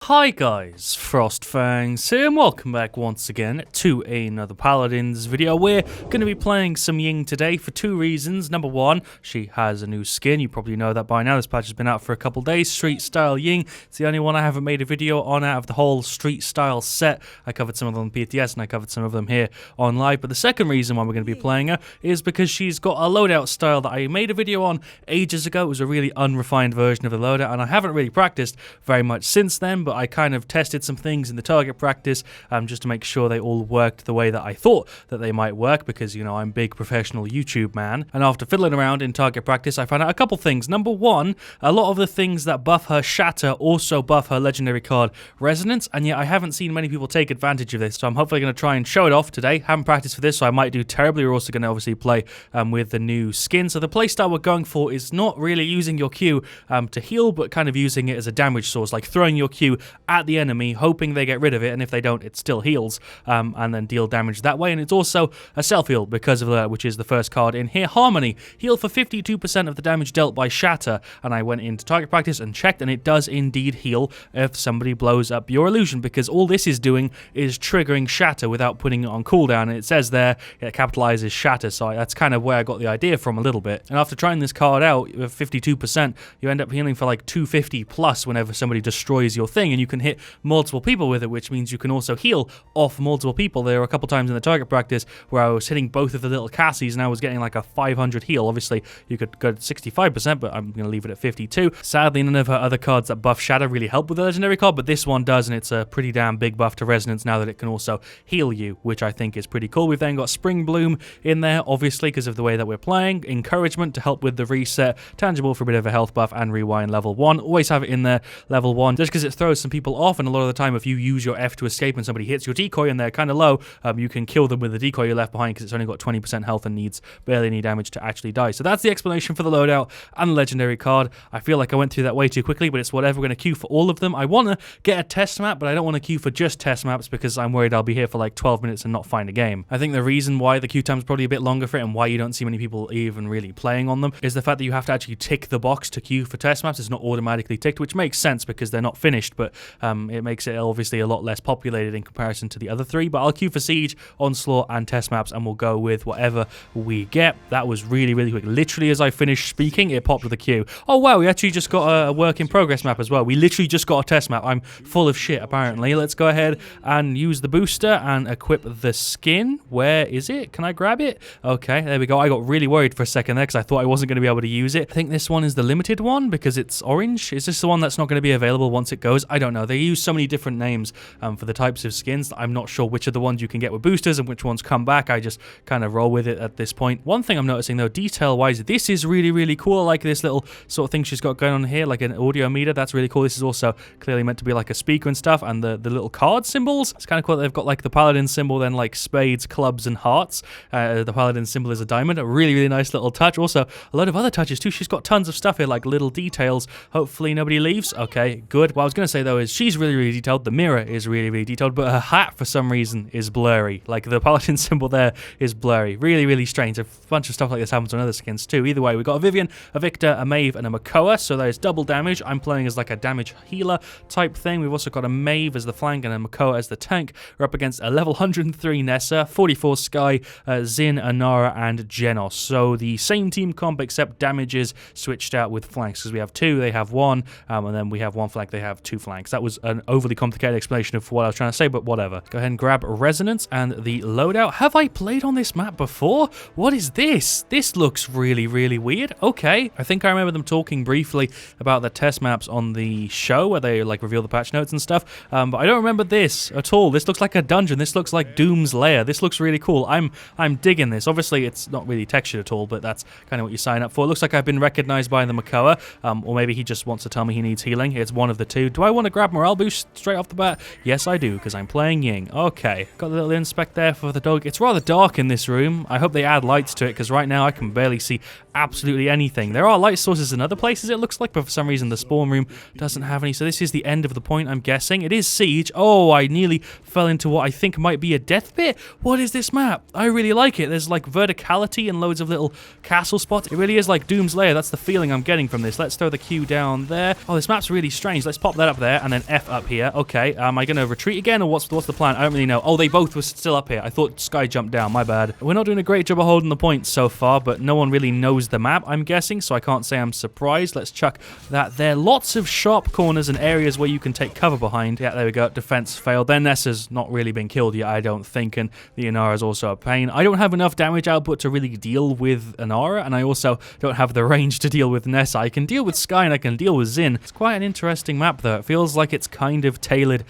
Hi guys, FrostFangs here and welcome back once again to another Paladins video. We're going to be playing some Ying today for two reasons. Number one, she has a new skin. You probably know that by now. This patch has been out for a couple days. Street style Ying. It's the only one I haven't made a video on out of the whole street style set. I covered some of them on PTS and I covered some of them here on live. But the second reason why we're going to be playing her is because she's got a loadout style that I made a video on ages ago. It was a really unrefined version of the loadout and I haven't really practiced very much since then, but I kind of tested some things in the target practice just to make sure they all worked the way that I thought that they might work, because, you know, I'm a big professional YouTube man. And after fiddling around in target practice, I found out a couple things. Number one, a lot of the things that buff her shatter also buff her legendary card resonance, and yet I haven't seen many people take advantage of this, so I'm hopefully going to try and show it off today. Haven't practiced for this, so I might do terribly. We're also going to obviously play with the new skin. So the playstyle we're going for is not really using your Q to heal, but kind of using it as a damage source, like throwing your Q at the enemy, hoping they get rid of it, and if they don't, it still heals, and then deal damage that way. And it's also a self-heal because of that, which is the first card in here. Harmony. Heal for 52% of the damage dealt by shatter, and I went into target practice and checked, and it does indeed heal if somebody blows up your illusion, because all this is doing is triggering shatter without putting it on cooldown, and it says there it capitalizes shatter, so that's kind of where I got the idea from a little bit. And after trying this card out with 52%, you end up healing for like 250 plus whenever somebody destroys your thing, and you can hit multiple people with it, which means you can also heal off multiple people. There were a couple times in the target practice where I was hitting both of the little Cassies and I was getting like a 500 heal. Obviously you could go to 65%, but I'm going to leave it at 52. Sadly, none of her other cards that buff shatter really help with the legendary card, but this one does, and it's a pretty damn big buff to resonance now that it can also heal you, which I think is pretty cool. We've then got Spring Bloom in there, obviously because of the way that we're playing. Encouragement to help with the reset, tangible for a bit of a health buff, and rewind level 1. Always have it in there level 1 just because it throws some people off, and a lot of the time if you use your F to escape and somebody hits your decoy and they're kind of low, you can kill them with the decoy you left behind because it's only got 20% health and needs barely any damage to actually die. So that's the explanation for the loadout and the legendary card. I feel like I went through that way too quickly, but it's whatever. We're going to queue for all of them. I want to get a test map, but I don't want to queue for just test maps because I'm worried I'll be here for like 12 minutes and not find a game. I think the reason why the queue time is probably a bit longer for it and why you don't see many people even really playing on them is the fact that you have to actually tick the box to queue for test maps. It's not automatically ticked, which makes sense because they're not finished, but it makes it obviously a lot less populated in comparison to the other three. But I'll queue for Siege, Onslaught, and test maps, and we'll go with whatever we get. That was really, really quick. Literally, as I finished speaking, it popped with a queue. Oh, wow, we actually just got a work in progress map as well. We literally just got a test map. I'm full of shit, apparently. Let's go ahead and use the booster and equip the skin. Where is it? Can I grab it? Okay, there we go. I got really worried for a second there because I thought I wasn't going to be able to use it. I think this one is the limited one because it's orange. Is this the one that's not going to be available once it goes? I don't know. They use so many different names for the types of skins that I'm not sure which are the ones you can get with boosters and which ones come back. I just kind of roll with it at this point. One thing I'm noticing though, detail-wise, this is really, really cool. I like this little sort of thing she's got going on here, like an audio meter. That's really cool. This is also clearly meant to be like a speaker and stuff, and the little card symbols. It's kind of cool. They've got like the Paladin symbol, then like spades, clubs, and hearts. The Paladin symbol is a diamond. A really, really nice little touch. Also, a lot of other touches too. She's got tons of stuff here, like little details. Hopefully nobody leaves. Okay, good. What I was going to say though is she's really, really detailed. The mirror is really, really detailed, but her hat for some reason is blurry. Like the Paladin symbol there is blurry. Really, really strange. A bunch of stuff like this happens on other skins too. Either way, we got a Vivian, a Victor, a Maeve, and a Makoa, so there's double damage. I'm playing as like a damage healer type thing. We've also got a Maeve as the flank and a Makoa as the tank. We're up against a level 103 Nessa, 44 Sky, Zin, Anara, and Genos. So the same team comp except damage is switched out with flanks because we have two, they have one, and then we have one flank, they have two flanks. That was an overly complicated explanation of what I was trying to say, but whatever. Go ahead and grab Resonance and the loadout. Have I played on this map before? What is this? This looks really, really weird. Okay. I think I remember them talking briefly about the test maps on the show where they like reveal the patch notes and stuff, but I don't remember this at all. This looks like a dungeon. This looks like Doom's Lair. This looks really cool. I'm digging this. Obviously, it's not really textured at all, but that's kind of what you sign up for. It looks like I've been recognized by the Makoa, or maybe he just wants to tell me he needs healing. It's one of the two. Do I want to grab morale boost straight off the bat? Yes, I do, because I'm playing Ying. Okay, got the little inspect there for the dog. It's rather dark in this room. I hope they add lights to it, because right now I can barely see absolutely anything. There are light sources in other places, it looks like, but for some reason the spawn room doesn't have any. So this is the end of the point, I'm guessing. It is Siege. Oh, I nearly fell into what I think might be a death pit. What is this map? I really like it. There's like verticality and loads of little castle spots. It really is like Doom's Lair. That's the feeling I'm getting from this. Let's throw the Q down there. Oh, this map's really strange. Let's pop that up there there, and then F up here. Okay, am I going to retreat again, or what's the plan? I don't really know. Oh, they both were still up here. I thought Sky jumped down. My bad. We're not doing a great job of holding the points so far, but no one really knows the map, I'm guessing, so I can't say I'm surprised. Let's chuck that there. Lots of sharp corners and areas where you can take cover behind. Yeah, there we go. Defense failed. Their Nessa's not really been killed yet, I don't think, and the Inara's also a pain. I don't have enough damage output to really deal with Inara, and I also don't have the range to deal with Nessa. I can deal with Sky and I can deal with Zin. It's quite an interesting map, though. It feels like it's kind of tailored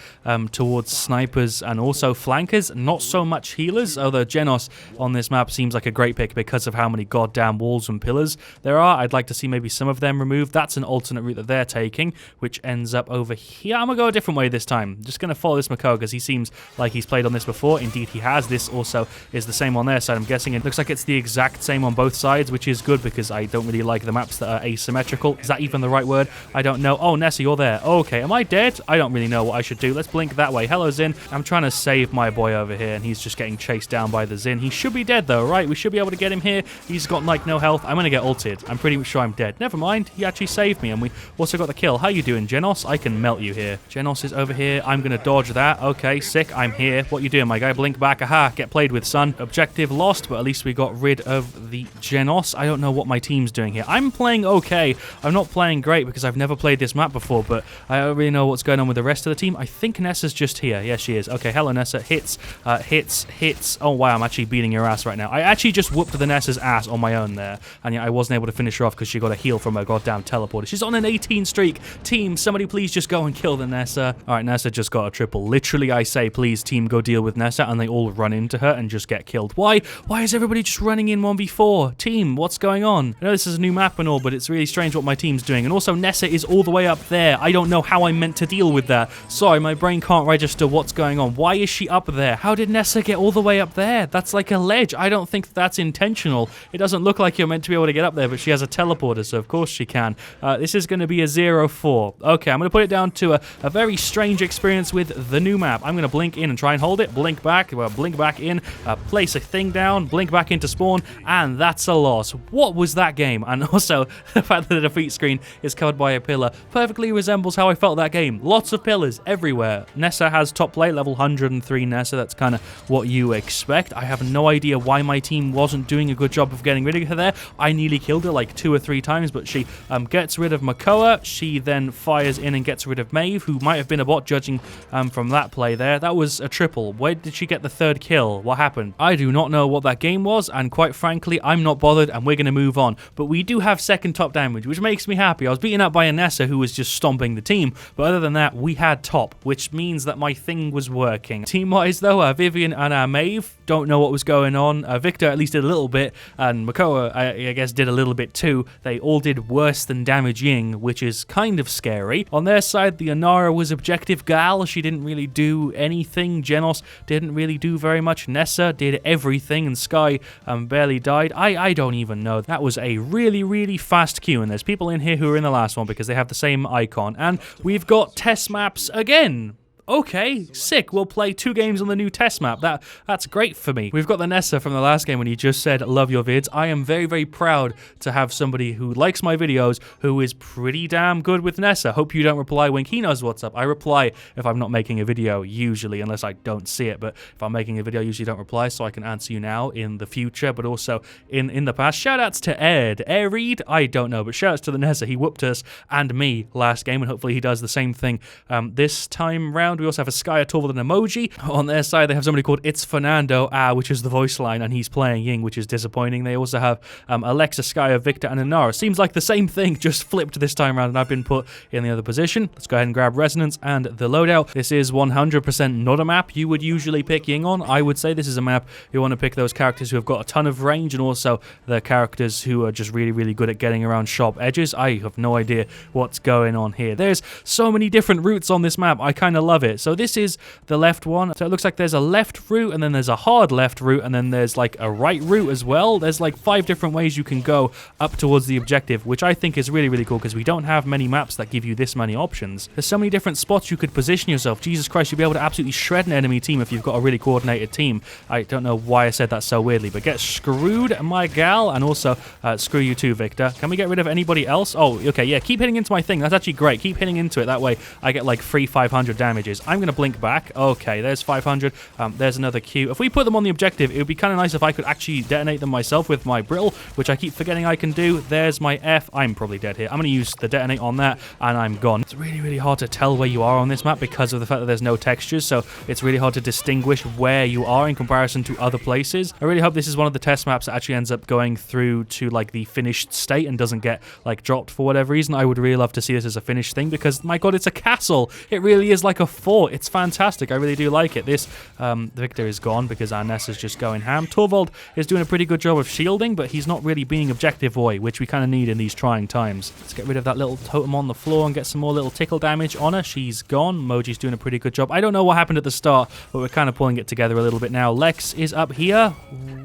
towards snipers and also flankers, not so much healers, although Genos on this map seems like a great pick because of how many goddamn walls and pillars there are. I'd like to see maybe some of them removed. That's an alternate route that they're taking, which ends up over here. I'm gonna go a different way this time. Just gonna follow this Mako because he seems like he's played on this before. Indeed he has. This also is the same on their side. I'm guessing it looks like it's the exact same on both sides, which is good because I don't really like the maps that are asymmetrical. Is that even the right word? I don't know. Oh, Nessa, you're there. Okay, am I dead? I don't really know what I should do. Let's blink that way. Hello, Zin. I'm trying to save my boy over here, and he's just getting chased down by the Zin. He should be dead, though, right? We should be able to get him here. He's got, like, no health. I'm going to get ulted. I'm pretty sure I'm dead. Never mind. He actually saved me, and we also got the kill. How you doing, Genos? I can melt you here. Genos is over here. I'm going to dodge that. Okay, sick. I'm here. What you doing, my guy? Blink back. Aha. Get played with, son. Objective lost, but at least we got rid of the Genos. I don't know what my team's doing here. I'm playing okay. I'm not playing great because I've never played this map before, but I don't really know what's going on with the rest of the team. I think Nessa's just here. Yes, she is. Okay, hello, Nessa. Hits. Oh, wow, I'm actually beating your ass right now. I actually just whooped the Nessa's ass on my own there, and yeah, I wasn't able to finish her off because she got a heal from her goddamn teleporter. She's on an 18 streak. Team, somebody please just go and kill the Nessa. All right, Nessa just got a triple. Literally, I say, please, team, go deal with Nessa, and they all run into her and just get killed. Why? Why is everybody just running in 1v4? Team, what's going on? I know this is a new map and all, but it's really strange what my team's doing. And also, Nessa is all the way up there. I don't know how I'm meant to deal with that. Sorry, my brain can't register what's going on. Why is she up there? How did Nessa get all the way up there? That's like a ledge. I don't think that's intentional. It doesn't look like you're meant to be able to get up there, but she has a teleporter, so of course she can. This is going to be a 0-4. Okay, I'm going to put it down to a very strange experience with the new map. I'm going to blink in and try and hold it. Blink back. Well, blink back in. Place a thing down. Blink back into spawn, and that's a loss. What was that game? And also, the fact that the defeat screen is covered by a pillar perfectly resembles how I felt that game. Lots of pillars everywhere. Nessa has top plate, level 103 Nessa. That's kind of what you expect. I have no idea why my team wasn't doing a good job of getting rid of her there. I nearly killed her like 2 or 3 times, but she gets rid of Makoa. She then fires in and gets rid of Maeve, who might have been a bot judging from that play there. That was a triple. Where did she get the 3rd kill? What happened? I do not know what that game was, and quite frankly, I'm not bothered, and we're going to move on. But we do have 2nd top damage, which makes me happy. I was beaten up by a Nessa who was just stomping the team, but other than that, we had top, which means that my thing was working. Team-wise, though, Vivian and Maeve don't know what was going on. Victor at least did a little bit, and Makoa, I guess, did a little bit too. They all did worse than damage Ying, which is kind of scary. On their side, the Inara was objective gal. She didn't really do anything. Genos didn't really do very much. Nessa did everything, and Sky barely died. I don't even know. That was a really, really fast queue, and there's people in here who are in the last one because they have the same icon. And we've got test maps again. Okay, sick. We'll play 2 games on the new test map. That's great for me. We've got the Nessa from the last game when he just said, love your vids. I am very, very proud to have somebody who likes my videos who is pretty damn good with Nessa. Hope you don't reply, Wink. He knows what's up. I reply if I'm not making a video, usually, unless I don't see it. But if I'm making a video, I usually don't reply, so I can answer you now in the future, but also in the past. Shoutouts to Ed. Reed? I don't know, but shoutouts to the Nessa. He whooped us and me last game, and hopefully he does the same thing this time round. We also have a Sky tool with an emoji. On their side, they have somebody called It's Fernando, which is the voice line, and he's playing Ying, which is disappointing. They also have Alexa, Sky, Victor, and Inara. Seems like the same thing, just flipped this time around, and I've been put in the other position. Let's go ahead and grab Resonance and the loadout. This is 100% not a map you would usually pick Ying on. I would say this is a map you want to pick those characters who have got a ton of range, and also the characters who are just really, really good at getting around sharp edges. I have no idea what's going on here. There's so many different routes on this map. I kind of love it. it. So this is the left one. So it looks like there's a left route, and then there's a hard left route, and then there's like a right route as well. There's like 5 different ways you can go up towards the objective, which I think is really, really cool because we don't have many maps that give you this many options. There's so many different spots you could position yourself. Jesus Christ, you'll be able to absolutely shred an enemy team if you've got a really coordinated team. I don't know why I said that so weirdly, but get screwed, my gal, and also screw you too, Victor. Can we get rid of anybody else? Oh, okay, yeah, keep hitting into my thing. That's actually great. Keep hitting into it. That way I get like free 500 damages. I'm going to blink back. Okay, there's 500. There's another Q. If we put them on the objective, it would be kind of nice if I could actually detonate them myself with my Brill, which I keep forgetting I can do. There's my F. I'm probably dead here. I'm going to use the detonate on that, and I'm gone. It's really, really hard to tell where you are on this map because of the fact that there's no textures, so it's really hard to distinguish where you are in comparison to other places. I really hope this is one of the test maps that actually ends up going through to like the finished state and doesn't get like dropped for whatever reason. I would really love to see this as a finished thing because, my god, it's a castle. It really is like a fort. It's fantastic. I really do like it. This Victor is gone because our Ness is just going ham. Torvald is doing a pretty good job of shielding, but he's not really being objective boy, which we kind of need in these trying times. Let's get rid of that little totem on the floor and get some more little tickle damage on her. She's gone. Moji's doing a pretty good job. I don't know what happened at the start, but we're kind of pulling it together a little bit now. Lex is up here.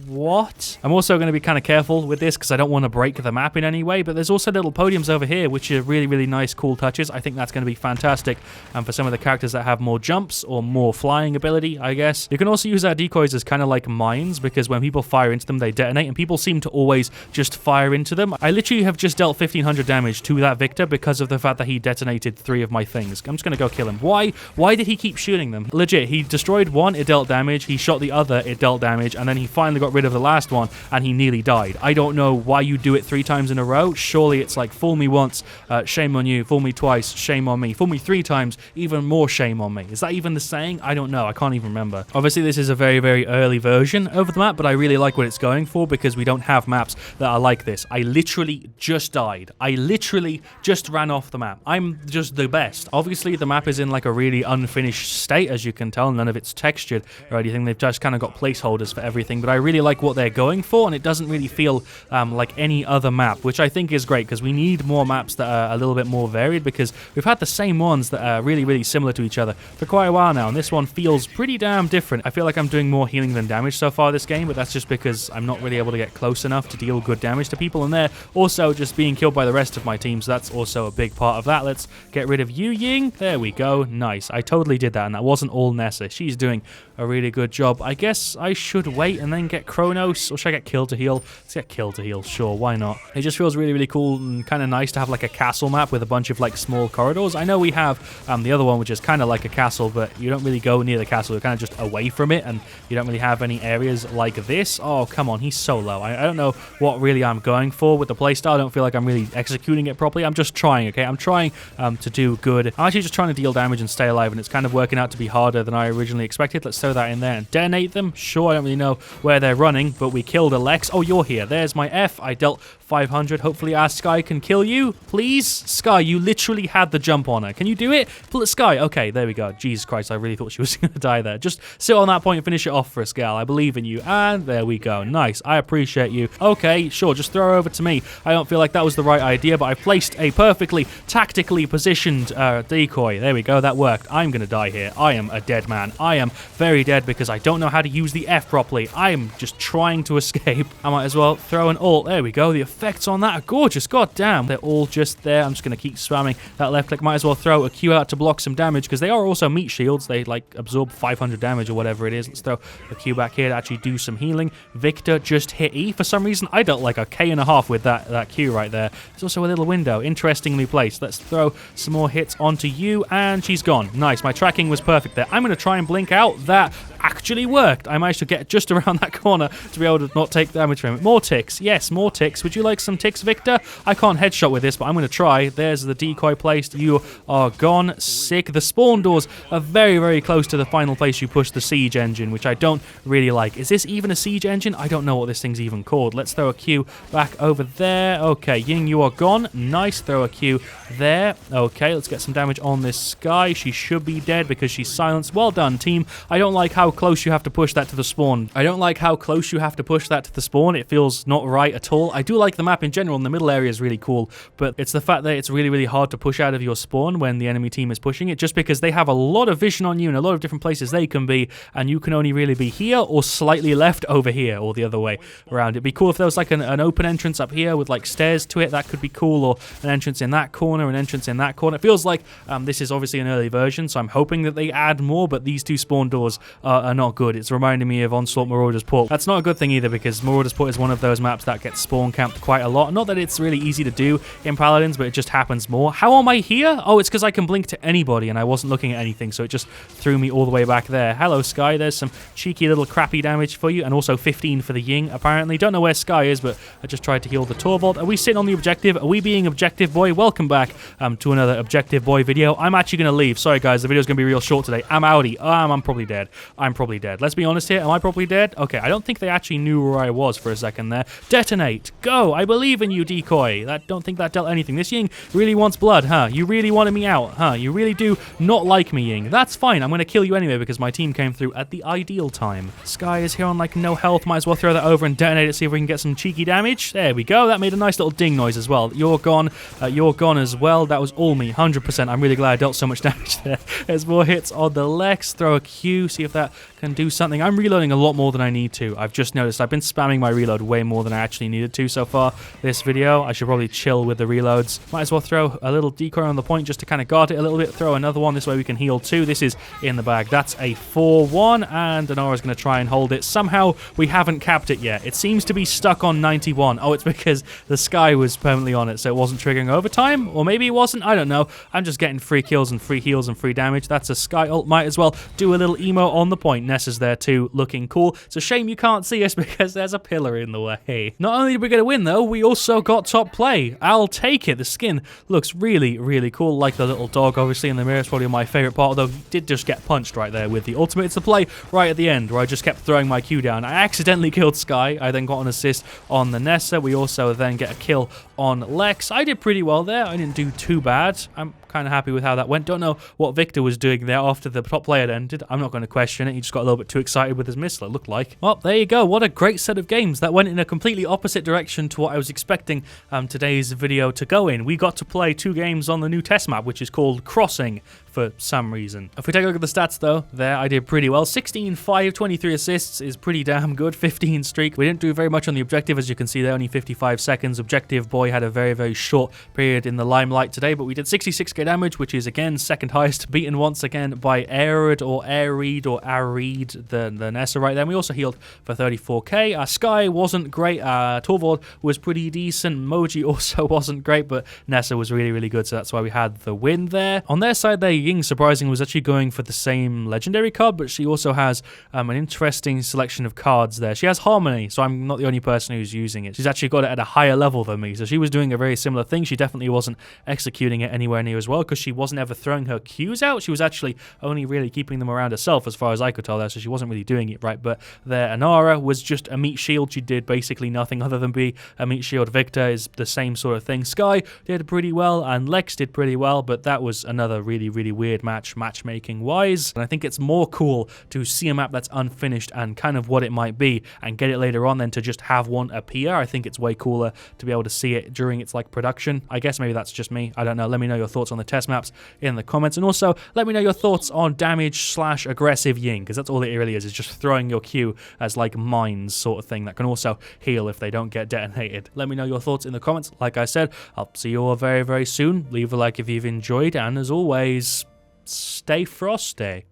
What? I'm also going to be kind of careful with this because I don't want to break the map in any way, but there's also little podiums over here, which are really, really nice, cool touches. I think that's going to be fantastic. And for some of the characters that have more jumps or more flying ability, I guess. You can also use our decoys as kind of like mines because when people fire into them, they detonate, and people seem to always just fire into them. I literally have just dealt 1500 damage to that Victor because of the fact that he detonated 3 of my things. I'm just going to go kill him. Why? Why did he keep shooting them? Legit, he destroyed one, it dealt damage. He shot the other, it dealt damage. And then he finally got rid of the last one and he nearly died. I don't know why you do it 3 times in a row. Surely it's like, fool me once, shame on you. Fool me twice, shame on me. Fool me 3 times, even more shame on me. Is that even the saying? I don't know. I can't even remember. Obviously, this is a very, very early version of the map, but I really like what it's going for because we don't have maps that are like this. I literally just died. I literally just ran off the map. I'm just the best. Obviously, the map is in like a really unfinished state, as you can tell. None of it's textured or anything. They've just kind of got placeholders for everything, but I really like what they're going for, and it doesn't really feel like any other map, which I think is great because we need more maps that are a little bit more varied because we've had the same ones that are really, really similar to each other for quite a while now, and this one feels pretty damn different. I feel like I'm doing more healing than damage so far this game, but that's just because I'm not really able to get close enough to deal good damage to people, and they're also just being killed by the rest of my team, so that's also a big part of that. Let's get rid of you, Ying. There we go. Nice. I totally did that, and that wasn't all Nessa. She's doing a really good job. I guess I should wait and then get Kronos, or should I get Kill to Heal? Let's get Kill to Heal. Sure, why not? It just feels really, really cool and kind of nice to have like a castle map with a bunch of like small corridors. I know we have the other one, which is kind of like a castle, but you don't really go near the castle. You're kind of just away from it, and you don't really have any areas like this. Oh, come on. He's so low. I don't know what really I'm going for with the playstyle. I don't feel like I'm really executing it properly. I'm just trying, okay? I'm trying to do good. I'm actually just trying to deal damage and stay alive, and it's kind of working out to be harder than I originally expected. Let's throw that in there and detonate them. Sure, I don't really know where they're running, but we killed Alex. Oh, you're here. There's my F. I dealt 500. Hopefully our Sky can kill you. Please? Sky, you literally had the jump on her. Can you do it? Sky. Okay, there we go. Jesus Christ, I really thought she was going to die there. Just sit on that point and finish it off for us, gal. I believe in you. And there we go. Nice. I appreciate you. Okay, sure. Just throw her over to me. I don't feel like that was the right idea, but I placed a perfectly tactically positioned decoy. There we go. That worked. I'm going to die here. I am a dead man. I am very dead because I don't know how to use the F properly. I am just trying to escape. I might as well throw an ult. There we go. The effects on that are gorgeous. God damn. They're all just there. I'm just going to keep spamming that left click. Might as well throw a Q out to block some damage because they are also meat shields. They like absorb 500 damage or whatever it is. Let's throw a Q back here to actually do some healing. Victor just hit E. For some reason, I dealt like a K.5 with that Q right there. There's also a little window. Interestingly placed. Let's throw some more hits onto you, and she's gone. Nice. My tracking was perfect there. I'm going to try and blink out. That actually worked. I managed to get just around that corner to be able to not take damage from it. More ticks. Yes, more ticks. Would you like some ticks, Victor? I can't headshot with this, but I'm going to try. There's the decoy placed. You are gone. Sick. The spawn doors are very, very close to the final place you push the siege engine, which I don't really like. Is this even a siege engine? I don't know what this thing's even called. Let's throw a Q back over there. Okay, Ying, you are gone. Nice. Throw a Q there. Okay, let's get some damage on this Sky. She should be dead because she's silenced. Well done, team. I don't like how close you have to push that to the spawn. I don't like how close you have to push that to the spawn. It feels not right at all. I do like the map in general, and the middle area is really cool, but it's the fact that it's really, really hard to push out of your spawn when the enemy team is pushing it, just because they have a lot of vision on you and a lot of different places they can be, and you can only really be here or slightly left over here or the other way around. It'd be cool if there was like an open entrance up here with like stairs to it. That could be cool, or an entrance in that corner, an entrance in that corner. It feels like this is obviously an early version, so I'm hoping that they add more, but these two spawn doors are not good. It's reminding me of Onslaught Marauder's Port. That's not a good thing either, because Marauder's Port is one of those maps that gets spawn camped quite a lot. Not that it's really easy to do in Paladins, but it just happens more. How am I here? Oh, it's because I can blink to anybody, and I wasn't looking at anything, so it just threw me all the way back there. Hello, Sky. There's some cheeky little crappy damage for you, and also 15 for the Ying, apparently. Don't know where Sky is, but I just tried to heal the Torvald. Are we sitting on the objective? Are we being Objective Boy? Welcome back to another Objective Boy video. I'm actually going to leave. Sorry, guys. The video's going to be real short today. I'm outie. I'm probably dead. I'm probably dead. Let's be honest here. Am I probably dead? Okay, I don't think they actually knew where I was for a second there. Detonate. Go. I believe in you, decoy. I don't think that dealt anything. This Ying really wants blood, huh? You really wanted me out, huh? You really do not like me, Ying. That's fine. I'm going to kill you anyway because my team came through at the ideal time. Sky is here on like no health. Might as well throw that over and detonate it, see if we can get some cheeky damage. There we go. That made a nice little ding noise as well. You're gone. You're gone as well. That was all me. 100%. I'm really glad I dealt so much damage there. There's more hits on the Lex. Throw a Q. See if that can do something. I'm reloading a lot more than I need to. I've just noticed I've been spamming my reload way more than I actually needed to so far this video. I should probably chill with the reloads. Might as well throw a little decoy on the point just to kind of guard it a little bit. Throw another one. This way we can heal too. This is in the bag. That's a 4-1, and Anora's going to try and hold it. Somehow we haven't capped it yet. It seems to be stuck on 91. Oh, it's because the Sky was permanently on it, so it wasn't triggering overtime, or maybe it wasn't. I don't know. I'm just getting free kills and free heals and free damage. That's a Sky ult. Might as well do a little emo on the point. Ness is there too, looking cool. It's a shame you can't see us because there's a pillar in the way. Not only did we get a win though, we also got top play. I'll take it. The skin looks really, really cool. Like the little dog, obviously, in the mirror. It's probably my favorite part, although he did just get punched right there with the ultimate. It's the play right at the end where I just kept throwing my Q down. I accidentally killed Sky. I then got an assist on the Nessa. We also then get a kill on Lex. I did pretty well there. I didn't do too bad. I'm kind of happy with how that went. Don't know what Victor was doing there after the top play had ended. I'm not going to question it. He just got a little bit too excited with his missile, it looked like. Well, there you go. What a great set of games. That went in a completely opposite direction to what I was expecting today's video to go in. We got to play 2 games on the new test map, which is called Crossing for some reason. If we take a look at the stats though, there I did pretty well. 16, 5, 23 assists is pretty damn good. 15 streak. We didn't do very much on the objective, as you can see there, only 55 seconds. Objective Boy had a very, very short period in the limelight today, but we did 66k damage, which is again second highest, beaten once again by Arid or Arid or Arid, the Nessa right there. And we also healed for 34k. Sky wasn't great. Torvald was pretty decent. Moji also wasn't great, but Nessa was really, really good, so that's why we had the win there. On their side there, Ying, surprisingly, was actually going for the same legendary card, but she also has an interesting selection of cards there. She has Harmony, so I'm not the only person who's using it. She's actually got it at a higher level than me, so she was doing a very similar thing. She definitely wasn't executing it anywhere near as well, because she wasn't ever throwing her Qs out. She was actually only really keeping them around herself, as far as I could tell there, so she wasn't really doing it right. But there, Anara was just a meat shield. She did basically nothing other than be a meat shield. Victor is the same sort of thing. Sky did pretty well, and Lex did pretty well, but that was another really, really weird matchmaking wise. And I think it's more cool to see a map that's unfinished and kind of what it might be and get it later on than to just have one appear. I think it's way cooler to be able to see it during its like production. I guess maybe that's just me. I don't know. Let me know your thoughts on the test maps in the comments, and also let me know your thoughts on damage / aggressive Ying, because that's all it really is just throwing your Q as like mines sort of thing that can also heal if they don't get detonated. Let me know your thoughts in the comments. Like I said, I'll see you all very, very soon. Leave a like if you've enjoyed, and as always, stay frosty.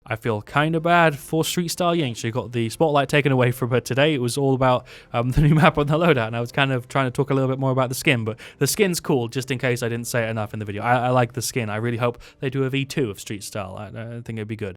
I feel kind of bad for Street Style Ying. She got the spotlight taken away from her today. It was all about the new map on the loadout, and I was kind of trying to talk a little bit more about the skin, but the skin's cool, just in case I didn't say it enough in the video. I like the skin. I really hope they do a V2 of Street Style. I think it'd be good.